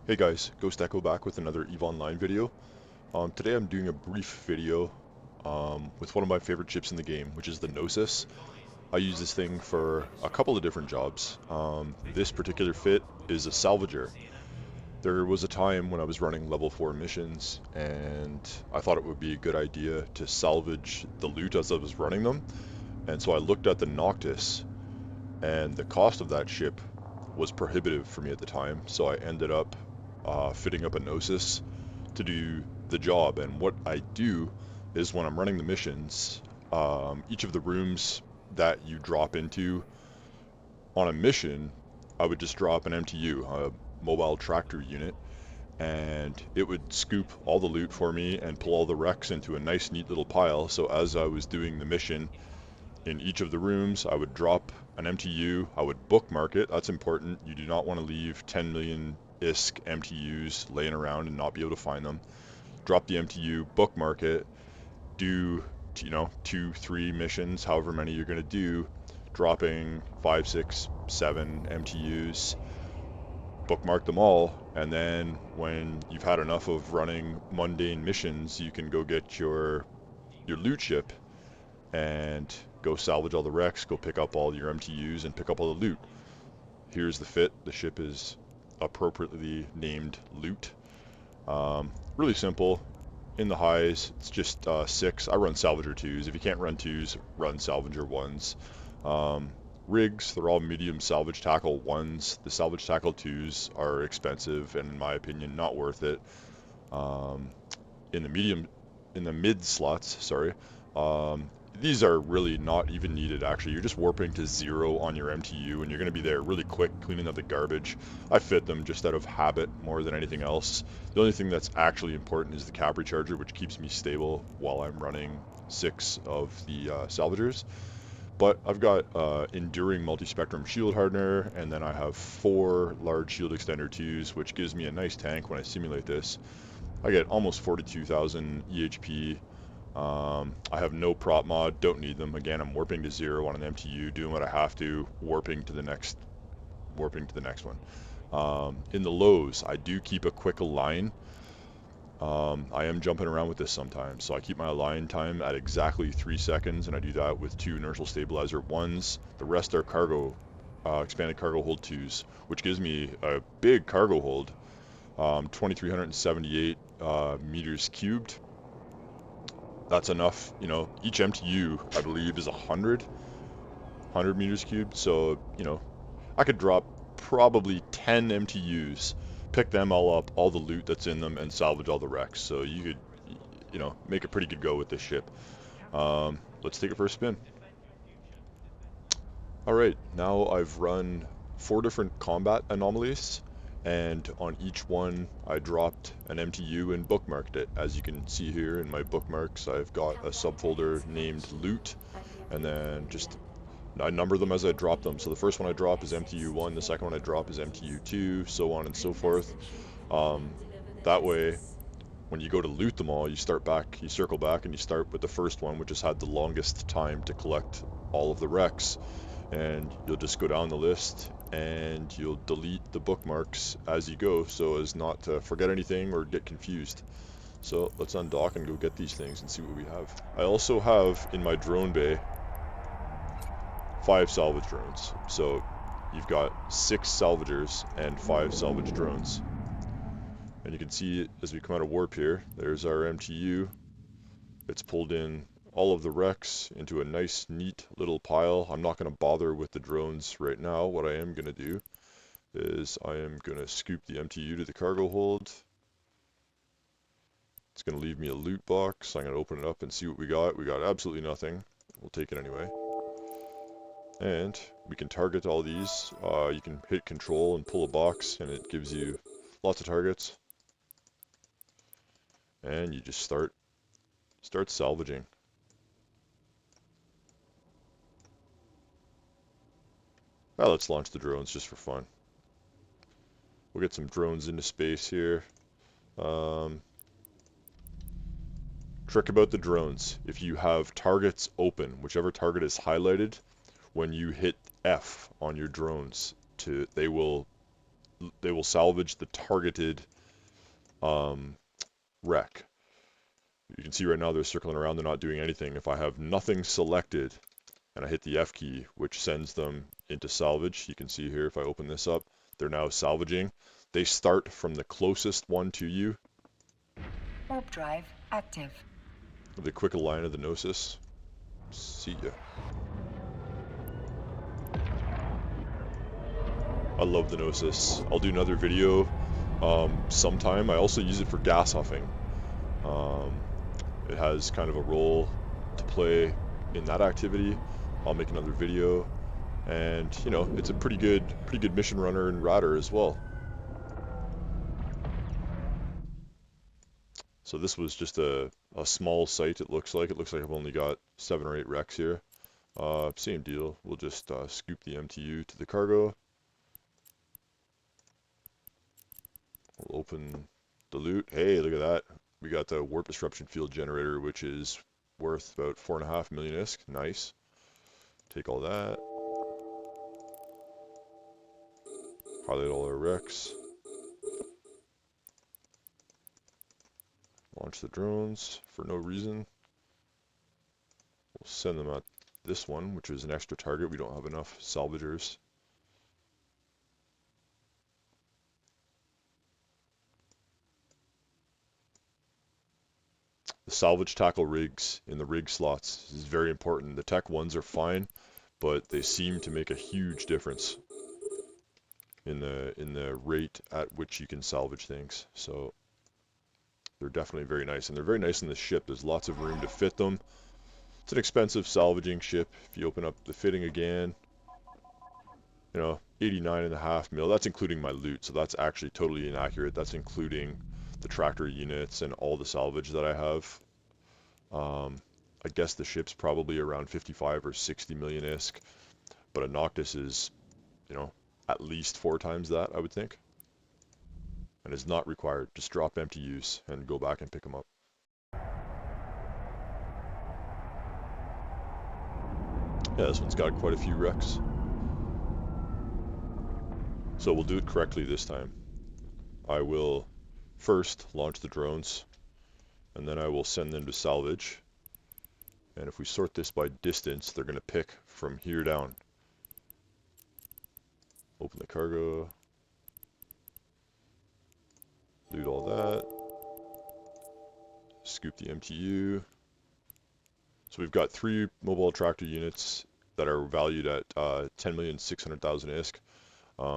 Hey guys, Ghost Echo back with another EVE Online video. Today I'm doing a brief video with one of my favorite ships in the game, which is the Gnosis. I use this thing for a couple of different jobs. This particular fit is a salvager. There was a time when I was running level 4 missions and I thought it would be a good idea to salvage the loot as I was running them. And so I looked at the Noctis, and the cost of that ship was prohibitive for me at the time, so I ended up fitting up a Gnosis to do the job. And what I do is when I'm running the missions, each of the rooms that you drop into on a mission, I would just drop an MTU, a mobile tractor unit, and it would scoop all the loot for me and pull all the wrecks into a nice neat little pile. So as I was doing the mission in each of the rooms, I would drop an MTU, I would bookmark it. That's important. You do not want to leave 10 million ISK MTUs laying around and not be able to find them. Drop the MTU, bookmark it, do, 2, 3 missions, however many you're going to do, dropping 5, 6, 7 MTUs, bookmark them all, and then when you've had enough of running mundane missions, you can go get your loot ship and go salvage all the wrecks, go pick up all your MTUs and pick up all the loot. Here's the fit. The ship is appropriately named Lute. Really simple. In the highs, it's just 6. I run Salvager IIs. If you can't run 2s, run Salvager 1s. Rigs, they're all medium salvage tackle 1s. The salvage tackle 2s are expensive and in my opinion not worth it. Um, in the mid slots, sorry, these are really not even needed actually. You're just warping to 0 on your MTU and you're going to be there really quick cleaning up the garbage. I fit them just out of habit more than anything else. The only thing that's actually important is the cap recharger, which keeps me stable while I'm running 6 of the salvagers. But I've got enduring multispectrum shield hardener, and then I have 4 large shield extender 2s, which gives me a nice tank when I simulate this. I get almost 42,000 EHP. I have no prop mod, don't need them. Again, I'm warping to 0 on an MTU, doing what I have to, warping to the next one. In the lows, I do keep a quick align. I am jumping around with this sometimes, so I keep my align time at exactly 3 seconds, and I do that with 2 Inertial Stabilizer Is. The rest are expanded Cargohold IIs, which gives me a big cargo hold, 2,378 meters cubed. That's enough, each MTU, I believe, is 100 meters cubed, so, I could drop probably 10 MTUs, pick them all up, all the loot that's in them, and salvage all the wrecks, so you could, make a pretty good go with this ship. Let's take it for a spin. Alright, now I've run 4 different combat anomalies, and on each one I dropped an MTU and bookmarked it. As you can see here in my bookmarks, I've got a subfolder named Lute, and then I number them as I drop them. So the first one I drop is MTU1, the second one I drop is MTU2, so on and so forth. That way, when you go to loot them all, you circle back and you start with the first one, which has had the longest time to collect all of the wrecks. And you'll just go down the list and you'll delete the bookmarks as you go so as not to forget anything or get confused. So let's undock and go get these things and see what we have. I also have in my drone bay 5 salvage drones. So you've got 6 salvagers and 5 salvage drones. And you can see as we come out of warp here, there's our MTU. It's pulled in all of the wrecks into a nice neat little pile. I'm not going to bother with the drones right now. What I am going to do is I am going to scoop the MTU to the cargo hold. It's going to leave me a loot box. I'm going to open it up and see what we got. We got absolutely nothing. We'll take it anyway. And we can target all these. You can hit control and pull a box and it gives you lots of targets. And you just start salvaging. Well, let's launch the drones just for fun. We'll get some drones into space here. Trick about the drones. If you have targets open, whichever target is highlighted, when you hit F on your drones, they will they will salvage the targeted wreck. You can see right now they're circling around, they're not doing anything. If I have nothing selected and I hit the F key, which sends them into salvage, you can see here if I open this up, they're now salvaging. They start from the closest one to you. Warp drive active. The quick align of the Gnosis. See ya. I love the Gnosis. I'll do another video sometime. I also use it for gas huffing. It has kind of a role to play in that activity. I'll make another video, and you know, it's a pretty good mission runner and radar as well. So this was just a small site. It looks like I've only got 7 or 8 wrecks here. Same deal. We'll just scoop the MTU to the cargo. We'll open the loot. Hey, look at that. We got the warp disruption field generator, which is worth about 4.5 million ISK. Nice. Take all that. Highlight all our wrecks. Launch the drones for no reason. We'll send them at this one, which is an extra target. We don't have enough salvagers. The salvage tackle rigs in the rig slots is very important. The tech ones are fine, but they seem to make a huge difference in the rate at which you can salvage things. So they're definitely very nice, and they're very nice in the ship. There's lots of room to fit them. It's an expensive salvaging ship. If you open up the fitting again, you know, 89.5 mil. That's including my loot, so that's actually totally inaccurate. That's including the tractor units and all the salvage that I have. I guess the ship's probably around 55 or 60 million ISK, but a Noctis is, you know, at least 4 times that, I would think. And is not required. Just drop MTUs and go back and pick them up. Yeah, this one's got quite a few wrecks. So we'll do it correctly this time. I will first launch the drones, and then I will send them to salvage. And if we sort this by distance, they're going to pick from here down. Open the cargo. Loot all that. Scoop the MTU. So we've got 3 mobile tractor units that are valued at 10,600,000 ISK.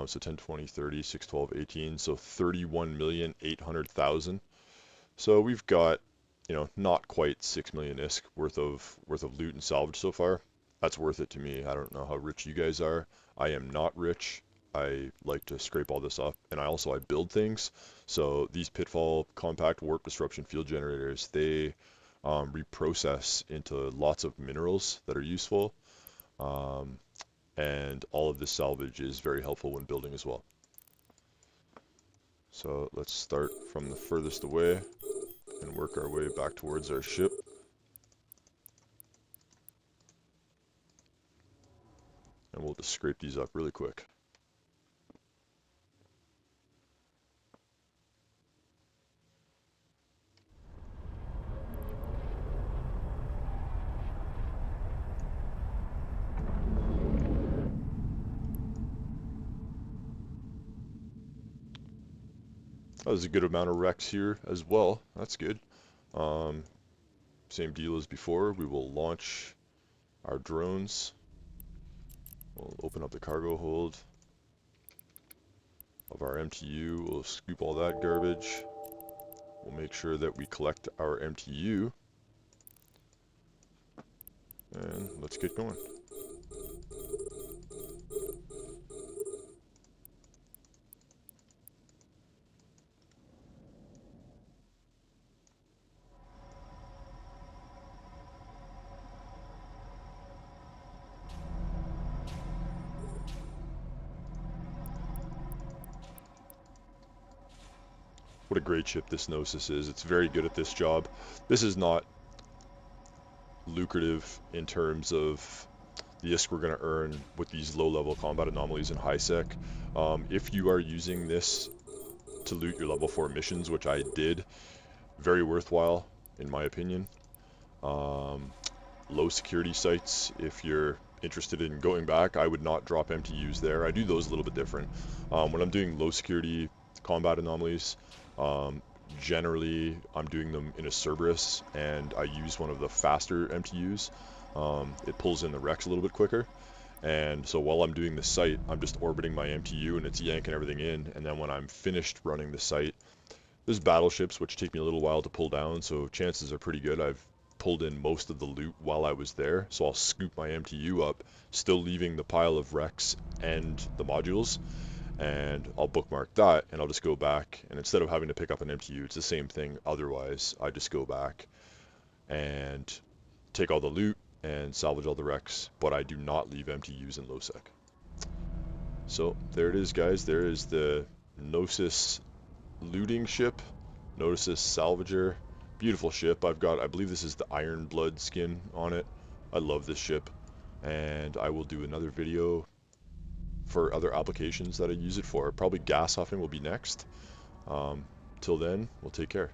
So 10, 20, 30, 6, 12, 18. So 31,800,000. So we've got, you know, not quite 6 million ISK worth of loot and salvage so far. That's worth it to me. I don't know how rich you guys are. I am not rich. I like to scrape all this up, and I build things. So these Pitfall compact warp disruption field generators, they reprocess into lots of minerals that are useful, and all of this salvage is very helpful when building as well. So let's start from the furthest away and work our way back towards our ship. And we'll just scrape these up really quick. That was a good amount of wrecks here as well. That's good. Same deal as before. We will launch our drones. We'll open up the cargo hold of our MTU. We'll scoop all that garbage. We'll make sure that we collect our MTU. And let's get going. What a great ship this Gnosis is. It's very good at this job. This is not lucrative in terms of the ISK we're going to earn with these low-level combat anomalies in high sec. If you are using this to loot your level 4 missions, which I did, very worthwhile in my opinion. Low security sites, if you're interested in going back, I would not drop MTUs there. I do those a little bit different. When I'm doing low security combat anomalies, generally I'm doing them in a Cerberus, and I use one of the faster MTUs. It pulls in the Rex a little bit quicker, and so while I'm doing the site, I'm just orbiting my MTU and it's yanking everything in, and then when I'm finished running the site, there's battleships which take me a little while to pull down, so chances are pretty good I've pulled in most of the loot while I was there, so I'll scoop my MTU up, still leaving the pile of Rex and the modules, and I'll bookmark that, and I'll just go back, and instead of having to pick up an MTU, it's the same thing otherwise. I just go back and take all the loot and salvage all the Rex, but I do not leave MTUs in low sec. So there it is, guys. There is the Gnosis looting ship. Notice this Salvager, beautiful ship. I believe this is the Iron Blood skin on it. I love this ship, and I will do another video for other applications that I use it for. Probably gas huffing will be next. Till then, we'll take care.